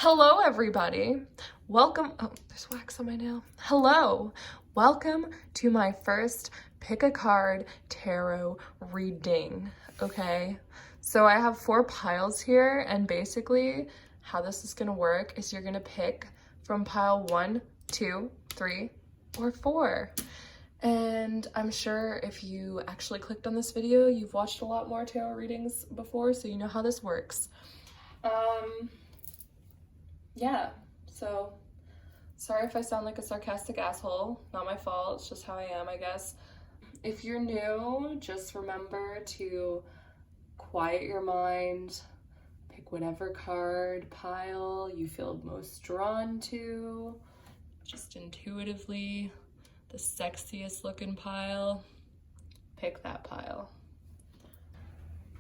Hello, everybody. Welcome. Oh, there's wax on my nail. Hello. Welcome to my first pick a card tarot reading. Okay. So I have 4 piles here, and basically how this is going to work is you're going to pick from pile 1, 2, 3, or 4. And I'm sure if you actually clicked on this video, you've watched a lot more tarot readings before, so you know how this works. Yeah, so sorry if I sound like a sarcastic asshole. Not my fault, it's just how I am, I guess. If you're new, just remember to quiet your mind, pick whatever card pile you feel most drawn to, just intuitively, the sexiest looking pile, pick that pile.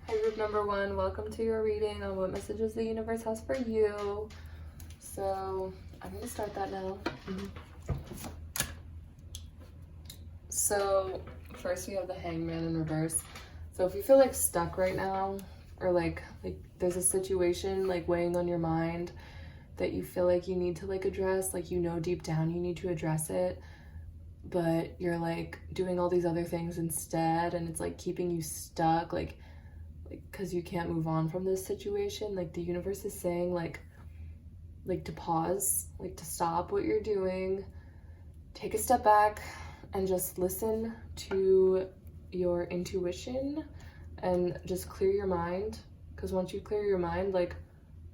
Hi, group number 1, welcome to your reading on what messages the universe has for you. So I'm gonna start that now. So first we have the Hangman in reverse. So if you feel like stuck right now, or like there's a situation like weighing on your mind that you feel like you need to like address, like you know deep down you need to address it, but you're like doing all these other things instead, and it's like keeping you stuck, like because you can't move on from this situation. Like the universe is saying like to pause, like to stop what you're doing, take a step back and just listen to your intuition and just clear your mind. Because once you clear your mind, like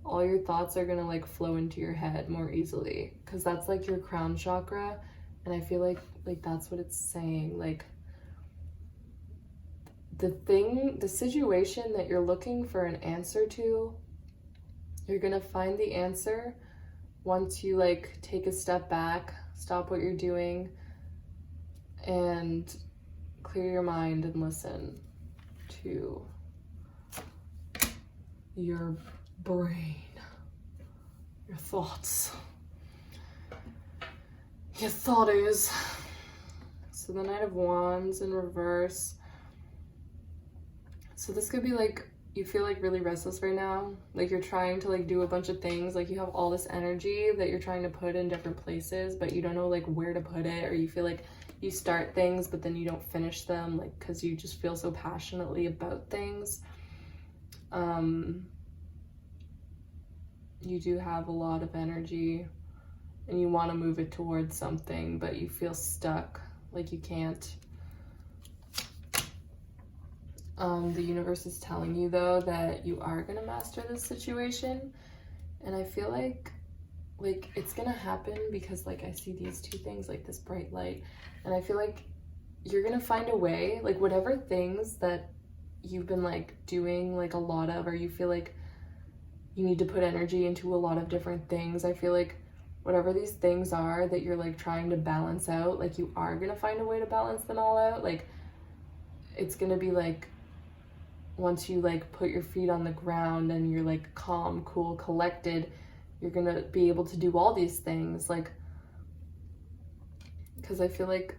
all your thoughts are gonna like flow into your head more easily, because that's like your crown chakra. And I feel like that's what it's saying. Like the situation that you're looking for an answer to, you're gonna find the answer once you like take a step back, stop what you're doing, and clear your mind and listen to your brain, your thoughts, your thoughties. So the Knight of Wands in reverse. So this could be like you feel like really restless right now, like you're trying to like do a bunch of things, like you have all this energy that you're trying to put in different places, but you don't know like where to put it, or you feel like you start things but then you don't finish them, like because you just feel so passionately about things. You do have a lot of energy and you want to move it towards something, but you feel stuck, like you can't. The universe is telling you though that you are gonna master this situation, and I feel like it's gonna happen because like I see these 2 things, like this bright light, and I feel like you're gonna find a way, like whatever things that you've been like doing like a lot of, or you feel like you need to put energy into a lot of different things, I feel like whatever these things are that you're like trying to balance out, like you are gonna find a way to balance them all out. Like it's gonna be like once you like put your feet on the ground and you're like calm, cool, collected, you're gonna be able to do all these things. Like because I feel like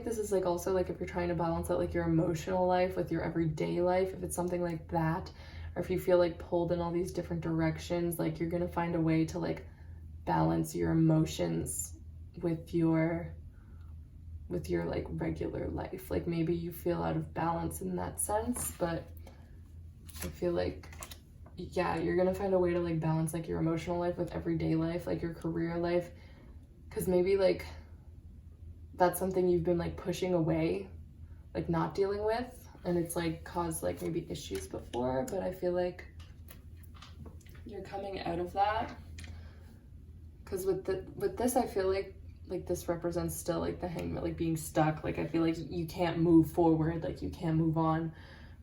this is like also like if you're trying to balance out like your emotional life with your everyday life, if it's something like that, or if you feel like pulled in all these different directions, like you're gonna find a way to like balance your emotions with your like regular life. Like maybe you feel out of balance in that sense, but I feel like, yeah, you're gonna find a way to like balance like your emotional life with everyday life, like your career life, because maybe like that's something you've been like pushing away, like not dealing with, and it's like caused like maybe issues before, but I feel like you're coming out of that. Because with this I feel like this represents still like the Hangman, like being stuck. Like I feel like you can't move forward, like you can't move on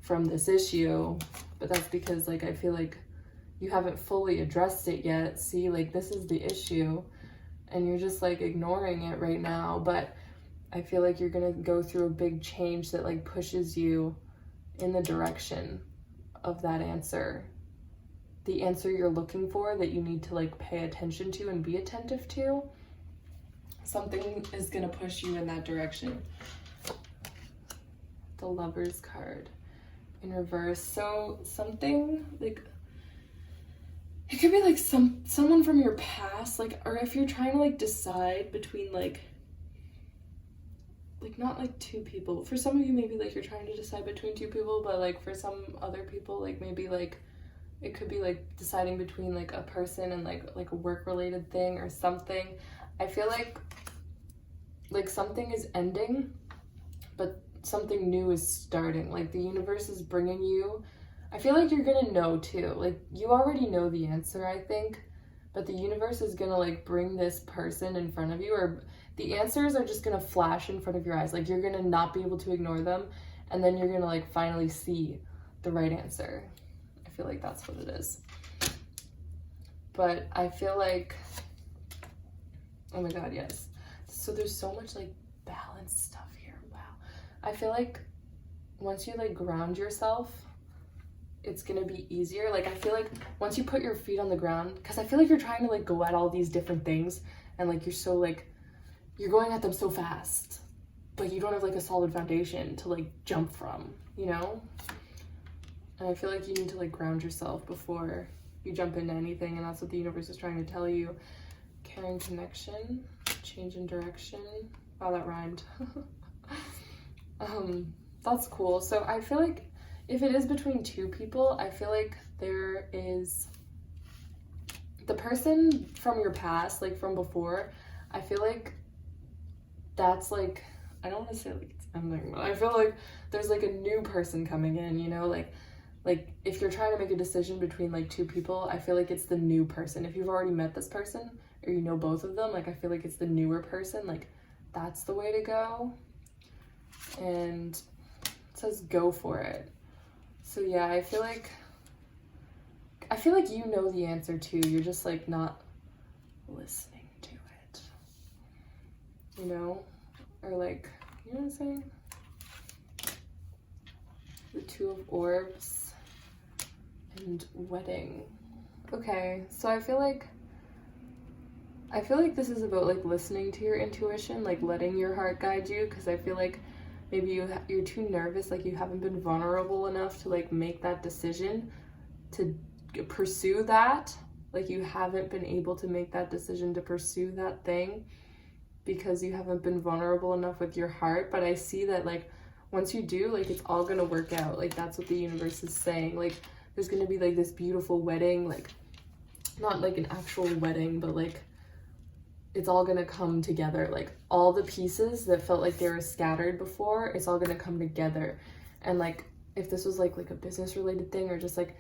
from this issue, but that's because like I feel like you haven't fully addressed it yet. See, like this is the issue and you're just like ignoring it right now, but I feel like you're gonna go through a big change that like pushes you in the direction of that answer, the answer you're looking for, that you need to like pay attention to and be attentive to. Something is gonna push you in that direction. The Lover's card in reverse. So something like it could be like someone from your past, like, or if you're trying to like decide between like not like two people. For some of you, maybe like you're trying to decide between two people, but like for some other people, like maybe like it could be like deciding between like a person and like a work related thing or something. I feel like something is ending, but something new is starting. Like the universe is bringing you, I feel like you're gonna know too. Like you already know the answer, I think, but the universe is gonna like bring this person in front of you, or the answers are just gonna flash in front of your eyes. Like you're gonna not be able to ignore them, and then you're gonna like finally see the right answer. I feel like that's what it is. But I feel like, oh my god, yes. So there's so much like balanced stuff here. Wow. I feel like once you like ground yourself, it's gonna be easier. Like I feel like once you put your feet on the ground, because I feel like you're trying to like go at all these different things, and like you're so like, you're going at them so fast, but you don't have like a solid foundation to like jump from, you know? And I feel like you need to like ground yourself before you jump into anything, and that's what the universe is trying to tell you. Caring connection, change in direction. Wow, that rhymed. That's cool. So I feel like if it is between two people, I feel like there is the person from your past, like from before. I feel like that's like, I don't want to say like it's ending, but I feel like there's like a new person coming in, you know, like if you're trying to make a decision between like two people, I feel like it's the new person. If you've already met this person or you know both of them, like I feel like it's the newer person, like that's the way to go. And it says go for it. So yeah, I feel like you know the answer too. You're just like not listening to it, you know? Or like, you know what I'm saying? The Two of Orbs and wedding. Okay, so I feel like this is about like listening to your intuition, like letting your heart guide you, because I feel like maybe you're too nervous, like you haven't been vulnerable enough to like make that decision to pursue that. Like you haven't been able to make that decision to pursue that thing because you haven't been vulnerable enough with your heart. But I see that like once you do, like it's all gonna work out. Like that's what the universe is saying. Like there's gonna be like this beautiful wedding, like not like an actual wedding, but like it's all gonna come together. Like all the pieces that felt like they were scattered before, it's all gonna come together. And like if this was like a business related thing, or just like,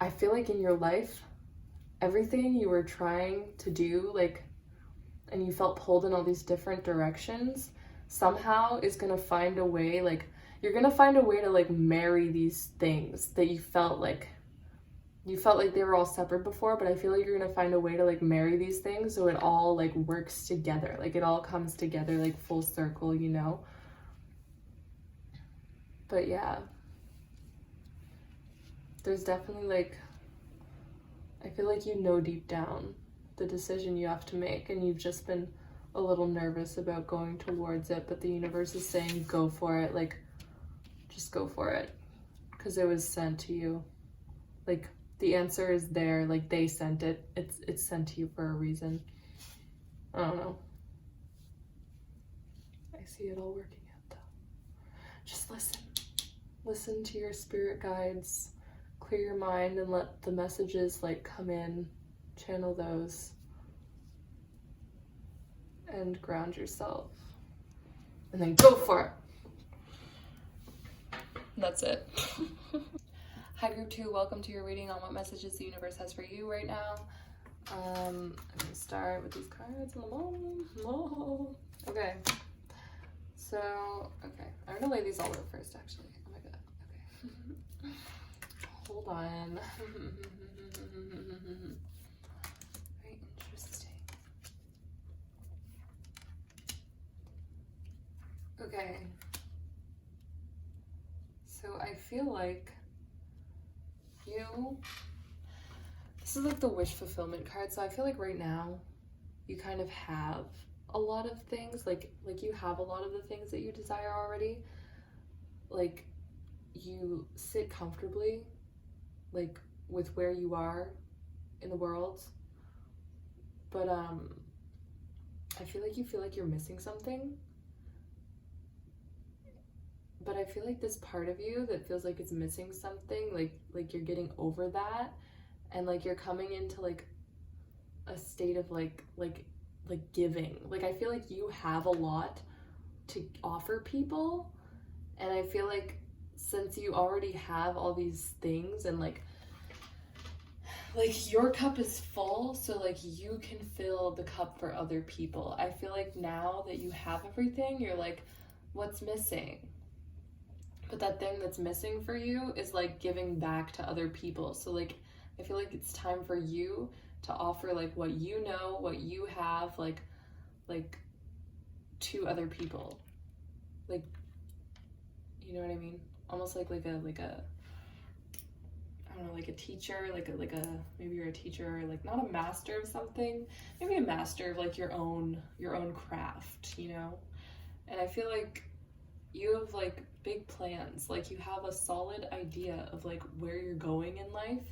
I feel like in your life, everything you were trying to do, like, and you felt pulled in all these different directions, somehow is gonna find a way, like you're gonna find a way to like marry these things that you felt like they were all separate before. But I feel like you're gonna find a way to like marry these things so it all like works together, like it all comes together like full circle, you know? But yeah, there's definitely like, I feel like you know deep down the decision you have to make, and you've just been a little nervous about going towards it, but the universe is saying go for it. Like just go for it, because it was sent to you. Like the answer is there, like they sent it. It's sent to you for a reason. I don't know. I see it all working out though. Just listen to your spirit guides, clear your mind and let the messages like come in, channel those, and ground yourself, and then go for it. That's it. Hi group 2, welcome to your reading on what messages the universe has for you right now. I'm gonna start with these cards. Okay, so I'm gonna lay these all out first actually. Oh my god. Okay. Hold on. Very interesting. Okay. So I feel like this is like the wish fulfillment card. So I feel like right now you kind of have a lot of things, like you have a lot of the things that you desire already. Like you sit comfortably like with where you are, in the world. But I feel like you're missing something. But I feel like this part of you that feels like it's missing something, like you're getting over that, and like you're coming into like a state of like giving. Like I feel like you have a lot to offer people, and I feel like since you already have all these things, and like your cup is full, so like you can fill the cup for other people. I feel like now that you have everything, you're like, what's missing? But that thing that's missing for you is like giving back to other people. So like I feel like it's time for you to offer like what you know, what you have, like to other people. Like, you know what I mean? Almost like a I don't know, like a teacher, like a maybe you're a teacher, like not a master of something, maybe a master of like your own craft, you know? And I feel like you have like big plans, like you have a solid idea of like where you're going in life,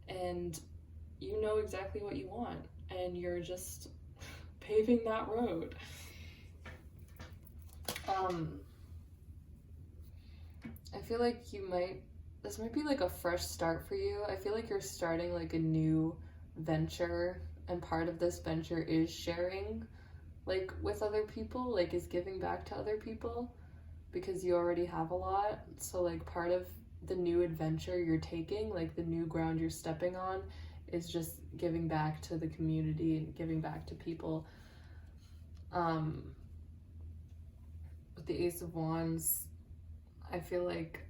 and you know exactly what you want, and you're just paving that road. I feel like this might be like a fresh start for you. I feel like you're starting like a new venture, and part of this venture is sharing like with other people, like is giving back to other people, because you already have a lot. So like part of the new adventure you're taking, like the new ground you're stepping on, is just giving back to the community and giving back to people. With the Ace of Wands, I feel like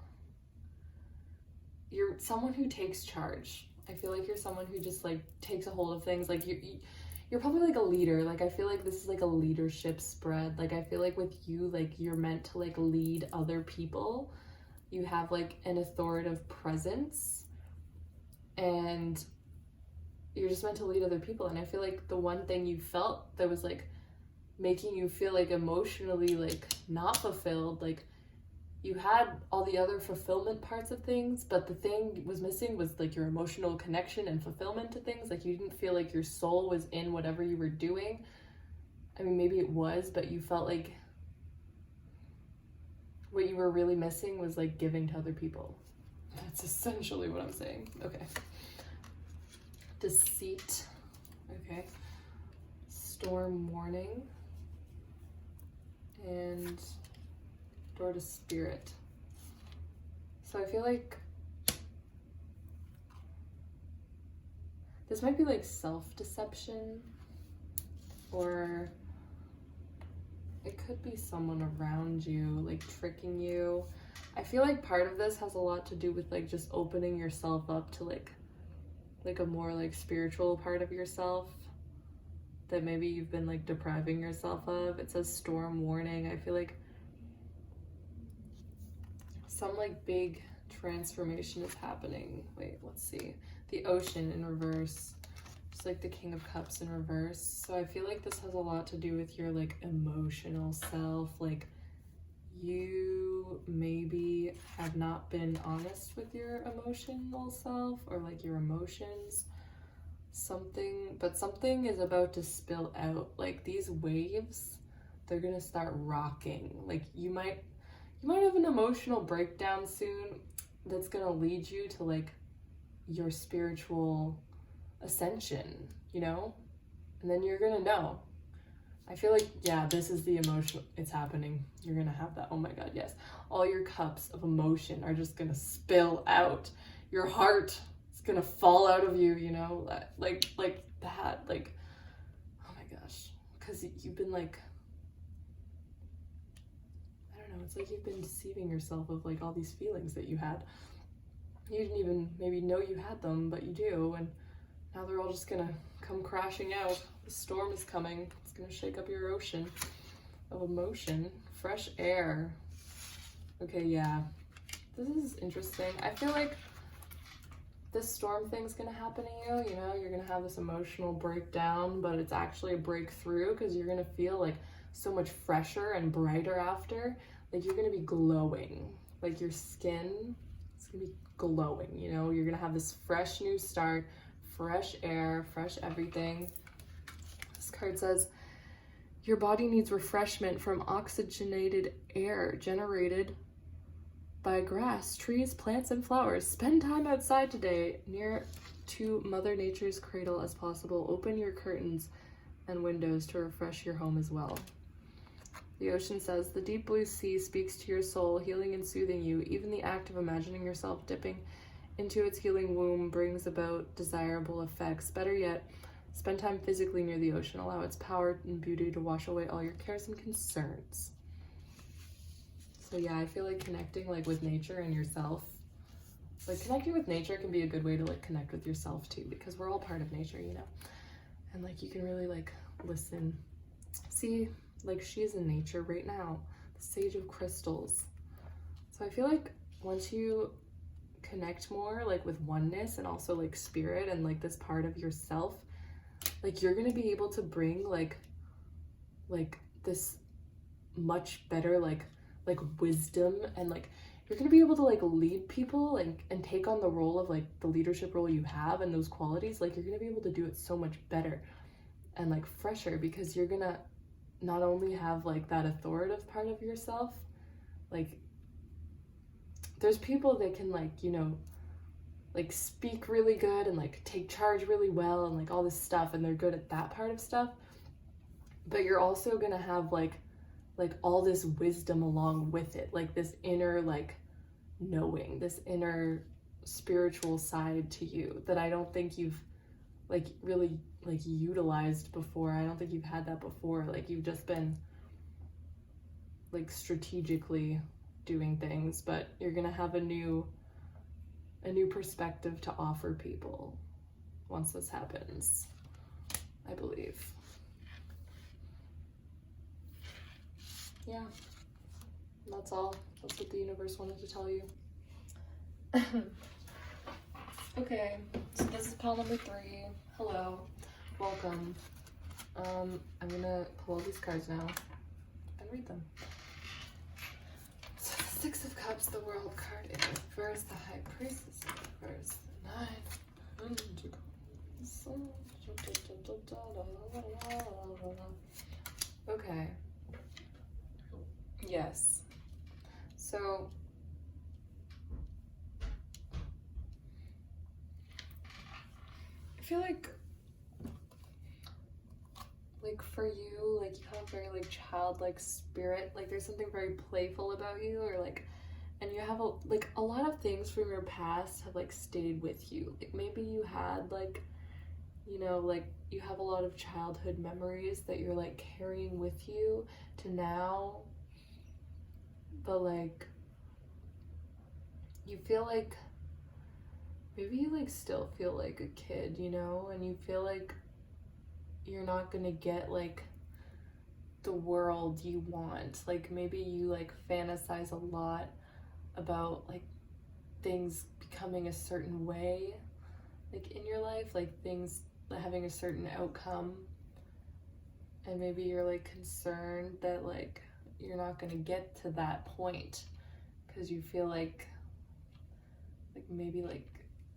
you're someone who takes charge. I feel like you're someone who just like takes a hold of things. Like you're probably like a leader. Like I feel like this is like a leadership spread. Like I feel like with you, like you're meant to like lead other people. You have like an authoritative presence, and you're just meant to lead other people. And I feel like the one thing you felt that was like making you feel like emotionally like not fulfilled, like you had all the other fulfillment parts of things, but the thing was missing was like your emotional connection and fulfillment to things. Like you didn't feel like your soul was in whatever you were doing. I mean, maybe it was, but you felt like what you were really missing was like giving to other people. That's essentially what I'm saying. Okay. Deceit. Okay. Storm warning. And door to spirit. So I feel like this might be like self-deception, or it could be someone around you like tricking you. I feel like part of this has a lot to do with like just opening yourself up to like a more like spiritual part of yourself that maybe you've been like depriving yourself of. It says storm warning. I feel like some like big transformation is happening. Wait, let's see. The ocean in reverse. Just like the King of Cups in reverse. So I feel like this has a lot to do with your like emotional self. Like you maybe have not been honest with your emotional self, or like your emotions. Something is about to spill out. Like these waves, they're gonna start rocking. Like you might have an emotional breakdown soon that's gonna lead you to like your spiritual ascension, you know? And then you're gonna know. I feel like, yeah, this is the emotion. It's happening. You're gonna have that. Oh my God, yes. All your cups of emotion are just gonna spill out. Your heart is gonna fall out of you, you know? Like that. Like, oh my gosh. Because you've been like, it's like you've been deceiving yourself of like all these feelings that you had. You didn't even maybe know you had them, but you do, and now they're all just gonna come crashing out. The storm is coming. It's gonna shake up your ocean of emotion. Fresh air. Okay, yeah. This is interesting. I feel like this storm thing's gonna happen to you, you know? You're gonna have this emotional breakdown, but it's actually a breakthrough, because you're gonna feel like so much fresher and brighter after. Like you're gonna be glowing, like your skin is gonna be glowing, you know? You're gonna have this fresh new start, fresh air, fresh everything. This card says, your body needs refreshment from oxygenated air generated by grass, trees, plants, and flowers. Spend time outside today, near to Mother Nature's cradle as possible. Open your curtains and windows to refresh your home as well. The ocean says, the deep blue sea speaks to your soul, healing and soothing you. Even the act of imagining yourself dipping into its healing womb brings about desirable effects. Better yet, spend time physically near the ocean. Allow its power and beauty to wash away all your cares and concerns. So yeah, I feel like connecting like with nature and yourself, like connecting with nature can be a good way to like connect with yourself too, because we're all part of nature, you know? And like you can really like listen. See, like she's in nature right now, the Sage of Crystals. So I feel like once you connect more like with oneness and also like spirit and like this part of yourself, like you're gonna be able to bring like this much better like wisdom, and like you're gonna be able to like lead people and take on the role of like the leadership role you have, and those qualities, like you're gonna be able to do it so much better and like fresher, because you're gonna not only have like that authoritative part of yourself, like there's people that can like, you know, like speak really good and like take charge really well and like all this stuff, and they're good at that part of stuff, but you're also gonna have like all this wisdom along with it, like this inner like knowing, this inner spiritual side to you that I don't think you've like really like utilized before. I don't think you've had that before. Like you've just been like strategically doing things, but you're gonna have a new perspective to offer people once this happens, I believe. Yeah, that's all. That's what the universe wanted to tell you. Okay, so this is pile number 3. Hello, welcome. I'm gonna pull all these cards now and read them. So the 6 of Cups, the World card in reverse, the High Priestess in reverse, the 9 of Pentacles. Okay. Yes. So I feel like for you, like you have a very like childlike spirit, like there's something very playful about you, or like, and you have a lot of things from your past have like stayed with you. Like maybe you had like, you know, like you have a lot of childhood memories that you're like carrying with you to now, but like you feel like maybe you like still feel like a kid, you know, and you feel like you're not gonna get like the world you want. Like maybe you like fantasize a lot about like things becoming a certain way like in your life, like things having a certain outcome, and maybe you're like concerned that like you're not gonna get to that point because you feel like maybe like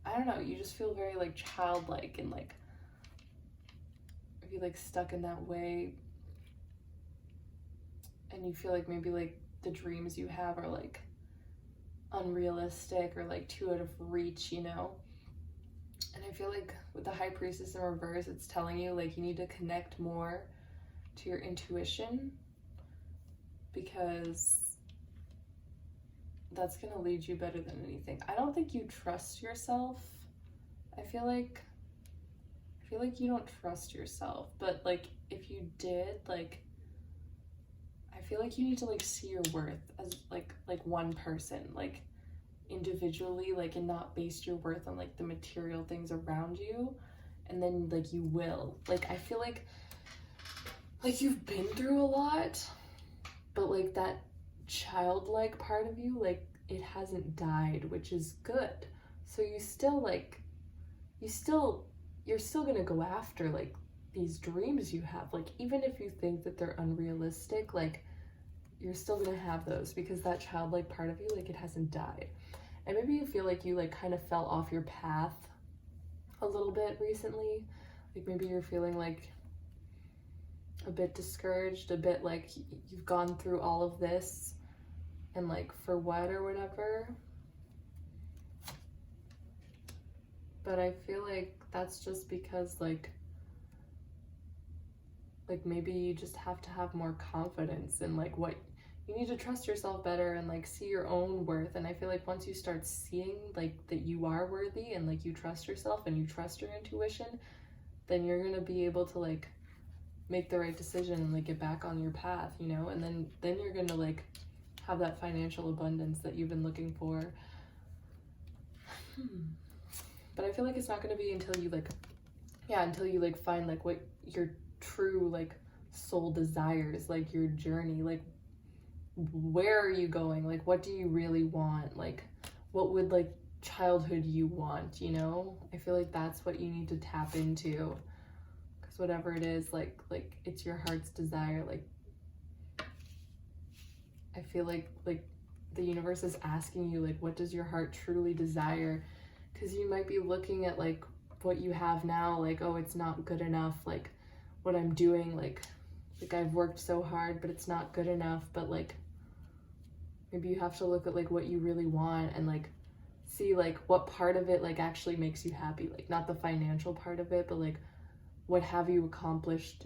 I don't know, you just feel very like childlike, and like if you like stuck in that way, and you feel like maybe like the dreams you have are like unrealistic or like too out of reach, you know. And I feel like with the High Priestess in reverse, it's telling you like you need to connect more to your intuition, because that's gonna lead you better than anything. I don't think you trust yourself. I feel like you don't trust yourself, but like if you did, like I feel like you need to like see your worth as like one person, like individually, like, and not base your worth on like the material things around you, and then like you will. Like I feel like you've been through a lot, but like that childlike part of you, like it hasn't died, which is good. So you still like you're still gonna go after like these dreams you have, like even if you think that they're unrealistic, like you're still gonna have those, because that childlike part of you, like it hasn't died. And maybe you feel like you like kind of fell off your path a little bit recently. Like maybe you're feeling like a bit discouraged, a bit like you've gone through all of this and like for what or whatever. But I feel like that's just because like maybe you just have to have more confidence in like what you need to trust yourself better and like see your own worth. And I feel like once you start seeing like that you are worthy and like you trust yourself and you trust your intuition, then you're gonna be able to like make the right decision and like get back on your path, you know. And then you're gonna like have that financial abundance that you've been looking for. But I feel like it's not gonna be until you like find like what your true like soul desires, like your journey, like where are you going, like what do you really want, like what would like childhood you want, you know. I feel like that's what you need to tap into, because whatever it is, like it's your heart's desire. Like I feel like the universe is asking you like what does your heart truly desire, because you might be looking at like what you have now, like, oh, it's not good enough, like what I'm doing, like I've worked so hard but it's not good enough. But like maybe you have to look at like what you really want and like see like what part of it like actually makes you happy, like not the financial part of it, but like what have you accomplished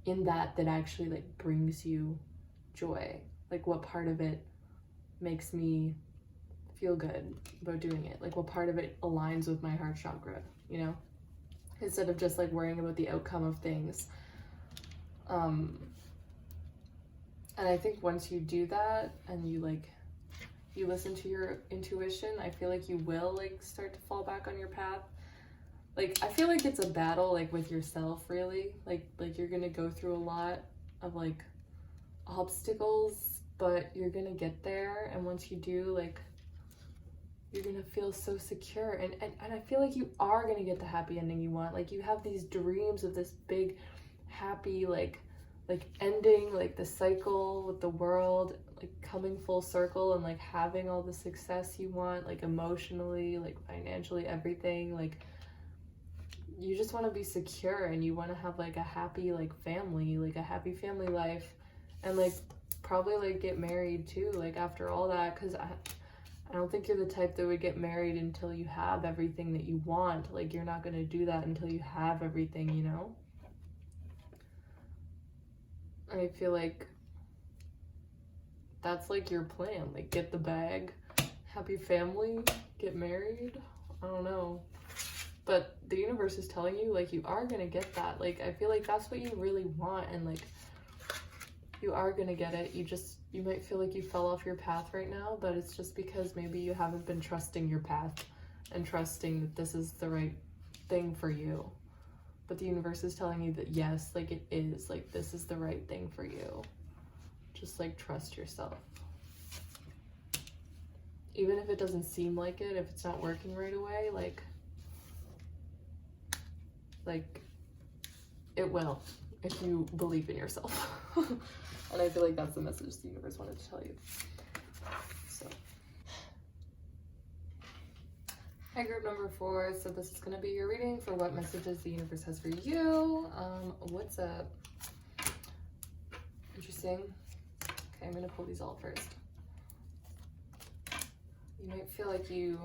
in that actually like brings you joy, like what part of it makes me feel good about doing it, like what part of it aligns with my heart chakra, you know, instead of just like worrying about the outcome of things. And I think once you do that and you listen to your intuition, I feel like you will like start to fall back on your path. Like I feel like it's a battle like with yourself, really, like you're gonna go through a lot of like obstacles, but you're gonna get there. And once you do, like you're gonna feel so secure, and I feel like you are gonna get the happy ending you want. Like you have these dreams of this big happy like ending like the cycle with the world, like coming full circle and like having all the success you want, like emotionally, like financially, everything. Like you just want to be secure and you want to have like a happy like family, like a happy family life, and like probably like get married too, like after all that, because I don't think you're the type that would get married until you have everything that you want. Like you're not going to do that until you have everything, you know. I feel like that's like your plan, like get the bag, happy family, get married. I don't know, but the universe is telling you like you are gonna get that. Like I feel like that's what you really want, and like you are gonna get it. You might feel like you fell off your path right now, but it's just because maybe you haven't been trusting your path and trusting that this is the right thing for you. But the universe is telling you that yes, like it is, like this is the right thing for you. Just like trust yourself. Even if it doesn't seem like it, if it's not working right away, like it will, if you believe in yourself. And I feel like that's the message the universe wanted to tell you. So, hi group number 4. So this is going to be your reading for what messages the universe has for you. What's up? Interesting. Okay, I'm going to pull these all first. You might feel like you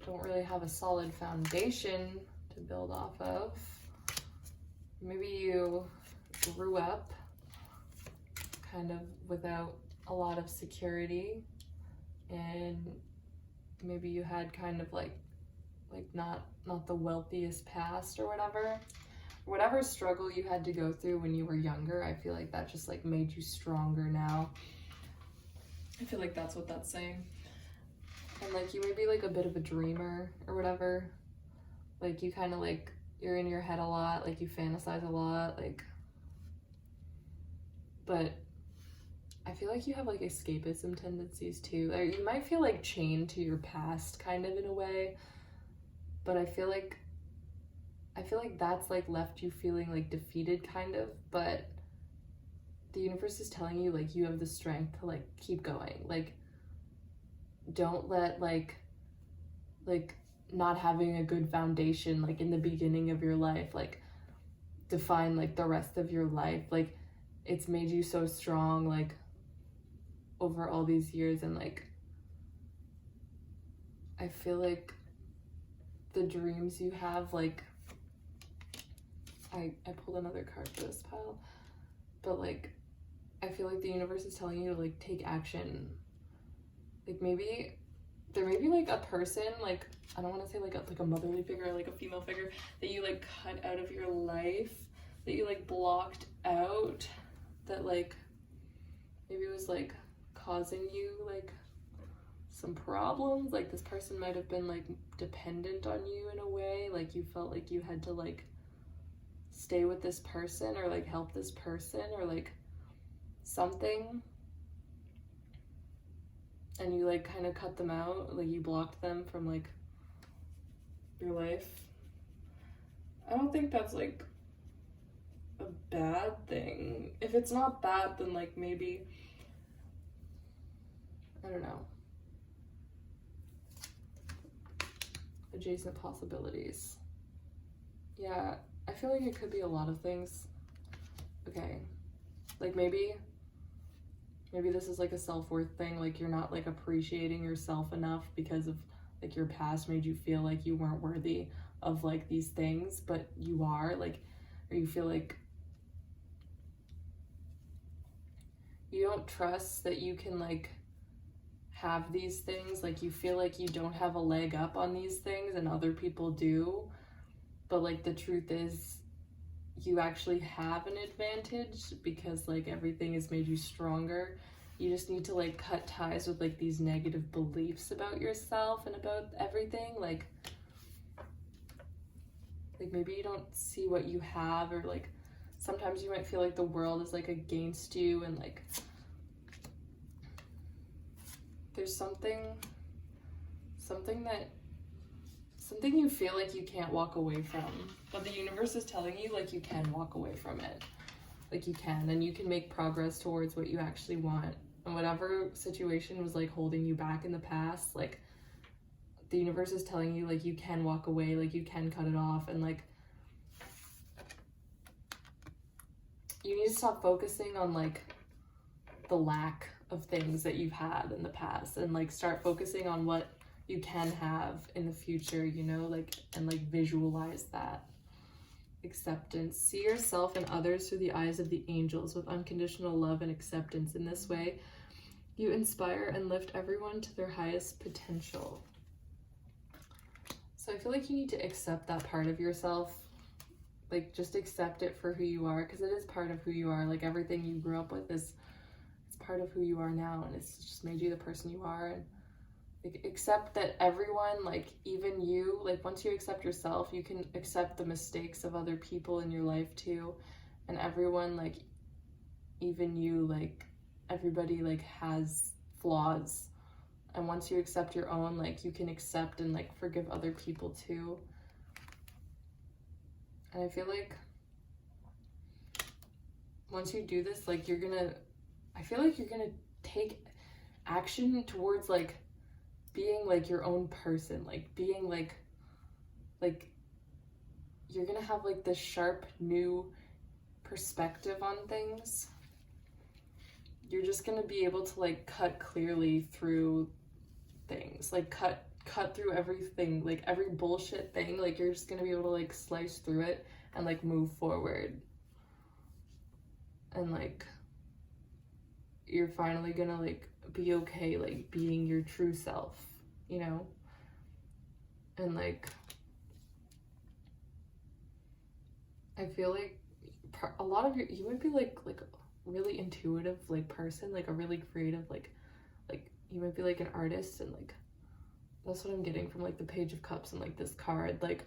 don't really have a solid foundation to build off of. Maybe you grew up kind of without a lot of security, and maybe you had kind of like not the wealthiest past or whatever struggle you had to go through when you were younger. I feel like that just like made you stronger now. I feel like that's what that's saying. And like you may be like a bit of a dreamer or whatever, like you kind of like you're in your head a lot, like you fantasize a lot, like, but I feel like you have like escapism tendencies too. Like, you might feel like chained to your past kind of in a way, but I feel like that's like left you feeling like defeated kind of. But the universe is telling you like you have the strength to like keep going. Like don't let like not having a good foundation like in the beginning of your life like define like the rest of your life. Like it's made you so strong like over all these years, and like I feel like the dreams you have, like I pulled another card for this pile, but like I feel like the universe is telling you to like take action. Like maybe there may be like a person, like I don't want to say like a motherly figure or like a female figure that you like cut out of your life, that you like blocked out, that like maybe was like causing you like some problems. Like this person might have been like dependent on you in a way, like you felt like you had to like stay with this person or like help this person or like something, and you like kind of cut them out, like you blocked them from like your life. I don't think that's like a bad thing. If it's not that, then like maybe, I don't know, adjacent possibilities. Yeah, I feel like it could be a lot of things. Okay, like maybe this is like a self-worth thing, like you're not like appreciating yourself enough because of like your past made you feel like you weren't worthy of like these things, but you are, like, or you feel like you don't trust that you can like have these things, like you feel like you don't have a leg up on these things and other people do, but like the truth is you actually have an advantage because like everything has made you stronger. You just need to like cut ties with like these negative beliefs about yourself and about everything. Like maybe you don't see what you have, or like sometimes you might feel like the world is like against you, and like there's something you feel like you can't walk away from, but the universe is telling you like you can walk away from it. Like you can, and you can make progress towards what you actually want. And whatever situation was like holding you back in the past, like the universe is telling you like you can walk away, like you can cut it off, and like you need to stop focusing on like the lack of things that you've had in the past, and like start focusing on what you can have in the future, you know, like, and like visualize that. Acceptance. See yourself and others through the eyes of the angels with unconditional love and acceptance. In this way, you inspire and lift everyone to their highest potential. So I feel like you need to accept that part of yourself. Like just accept it for who you are, because it is part of who you are. Like everything you grew up with it's part of who you are now, and it's just made you the person you are. And like accept that everyone, like even you, like once you accept yourself, you can accept the mistakes of other people in your life too. And everyone, like even you, like everybody like has flaws. And once you accept your own, like you can accept and like forgive other people too. And I feel like once you do this, like I feel like you're gonna take action towards like being like your own person, like being like you're gonna have like this sharp new perspective on things. You're just gonna be able to like cut clearly through things, like cut through everything, like every bullshit thing. Like you're just gonna be able to like slice through it and like move forward, and like you're finally gonna like be okay like being your true self, you know. And like I feel like a lot of you might be like a really intuitive like person, like a really creative, like you might be like an artist, and like that's what I'm getting from like the Page of Cups and like this card, like,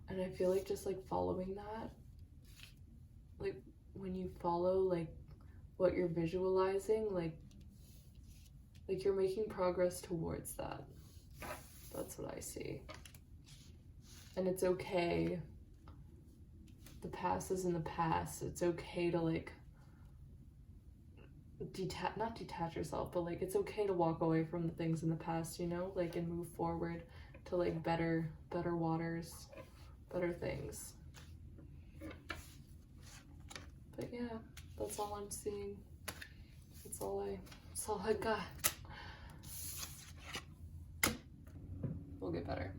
and I feel like just like following that, like when you follow like what you're visualizing, like you're making progress towards that. That's what I see. And it's okay. The past is in the past. It's okay to like not detach yourself, but like it's okay to walk away from the things in the past, you know, like, and move forward to like better waters, better things. But yeah, that's all I'm seeing. That's all I got. We'll get better.